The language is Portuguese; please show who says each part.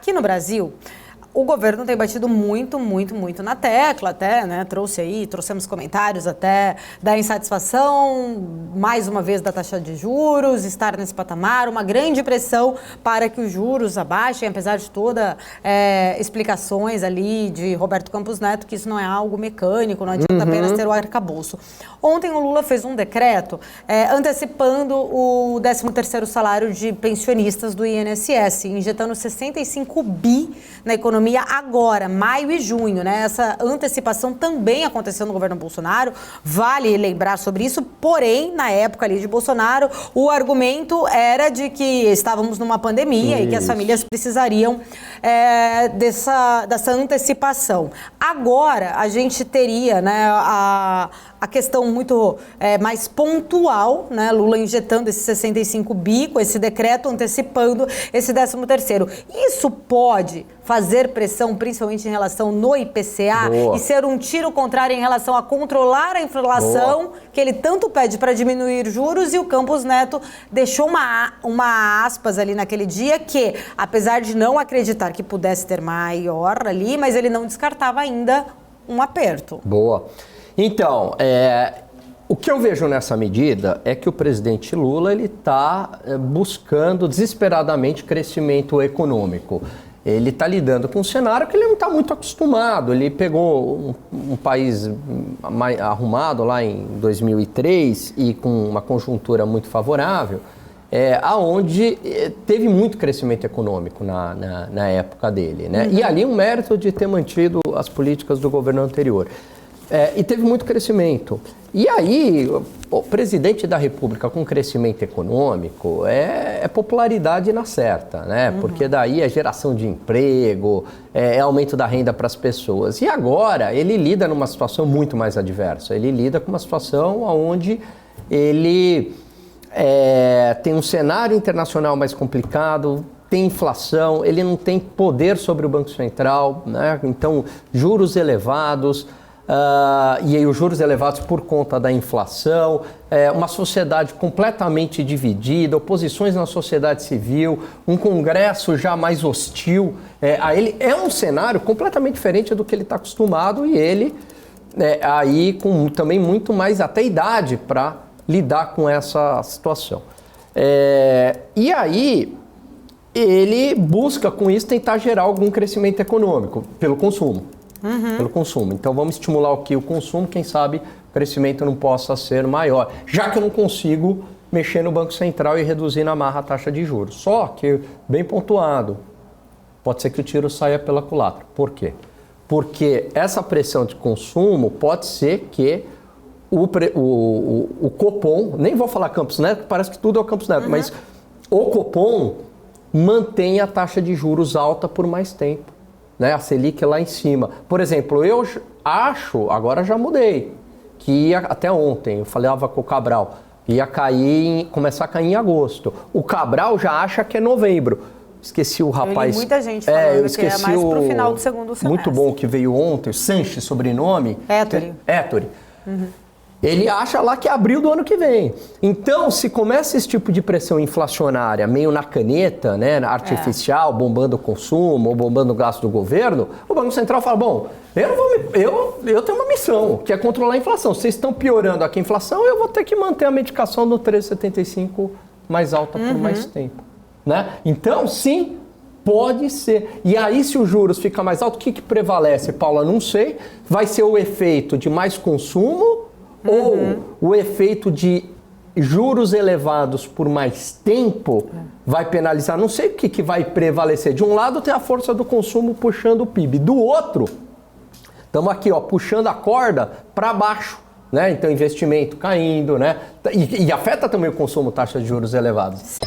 Speaker 1: Aqui no Brasil, o governo tem batido muito na tecla, até, né, trouxemos comentários até da insatisfação, mais uma vez, da taxa de juros, estar nesse patamar, uma grande pressão para que os juros abaixem, apesar de toda explicações ali de Roberto Campos Neto, que isso não é algo mecânico, não adianta apenas ter o arcabouço. Ontem o Lula fez um decreto antecipando o 13º salário de pensionistas do INSS, injetando 65 bi na economia agora, maio e junho, né? Essa antecipação também aconteceu no governo Bolsonaro, vale lembrar sobre isso, porém, na época ali de Bolsonaro, o argumento era de que estávamos numa pandemia e que as famílias precisariam dessa antecipação. Agora, a gente teria, né, a questão muito mais pontual, né? Lula injetando esse 65 bi com esse decreto antecipando esse 13º. Isso pode fazer pressão, principalmente em relação no IPCA, Boa. E ser um tiro contrário em relação a controlar a inflação, Boa. Que ele tanto pede para diminuir juros, e o Campos Neto deixou uma aspas ali naquele dia que, apesar de não acreditar que pudesse ter maior ali, mas ele não descartava ainda um aperto.
Speaker 2: Boa. Então, o que eu vejo nessa medida é que o presidente Lula está buscando desesperadamente crescimento econômico. Ele está lidando com um cenário que ele não está muito acostumado. Ele pegou um país mais arrumado lá em 2003 e com uma conjuntura muito favorável, aonde teve muito crescimento econômico na época dele, né? E ali um mérito de ter mantido as políticas do governo anterior. E teve muito crescimento. E aí, o presidente da República com crescimento econômico é popularidade na certa, né? Porque daí é geração de emprego, é aumento da renda para as pessoas. E agora ele lida numa situação muito mais adversa. Ele lida com uma situação onde ele tem um cenário internacional mais complicado, tem inflação, ele não tem poder sobre o Banco Central, né? Então, juros elevados. E aí os juros elevados por conta da inflação, uma sociedade completamente dividida, oposições na sociedade civil, um Congresso já mais hostil a ele. É um cenário completamente diferente do que ele está acostumado, e ele aí com também muito mais até idade para lidar com essa situação. E aí ele busca com isso tentar gerar algum crescimento econômico pelo consumo. Pelo consumo. Então vamos estimular o consumo, quem sabe o crescimento não possa ser maior, já que eu não consigo mexer no Banco Central e reduzir na marra a taxa de juros. Só que, bem pontuado, pode ser que o tiro saia pela culatra. Por quê? Porque essa pressão de consumo pode ser que o Copom, nem vou falar Campos Neto, parece que tudo é o Campos Neto, mas o Copom mantenha a taxa de juros alta por mais tempo. Né, a Selic lá em cima. Por exemplo, eu acho, agora já mudei, que até ontem, eu falava com o Cabral, ia começar a cair em agosto. O Cabral já acha que é novembro. Esqueci o rapaz.
Speaker 1: Eu li muita gente falando que é mais pro final do segundo semestre.
Speaker 2: Muito bom que veio ontem, o Sanches, sobrenome. Hétori. Ele acha lá que é abril do ano que vem. Então, se começa esse tipo de pressão inflacionária meio na caneta, né, artificial, bombando o consumo ou bombando o gasto do governo, o Banco Central fala, bom, eu tenho uma missão, que é controlar a inflação. Vocês estão piorando aqui a inflação, eu vou ter que manter a medicação no 13,75 mais alta por mais tempo. Né? Então, sim, pode ser. E aí, se os juros ficam mais altos, o que prevalece, Paula? Não sei. Vai ser o efeito de mais consumo ou o efeito de juros elevados por mais tempo vai penalizar? Não sei o que vai prevalecer. De um lado tem a força do consumo puxando o PIB. Do outro, estamos aqui puxando a corda para baixo. Né? Então, investimento caindo, né? E afeta também o consumo, taxa de juros elevados.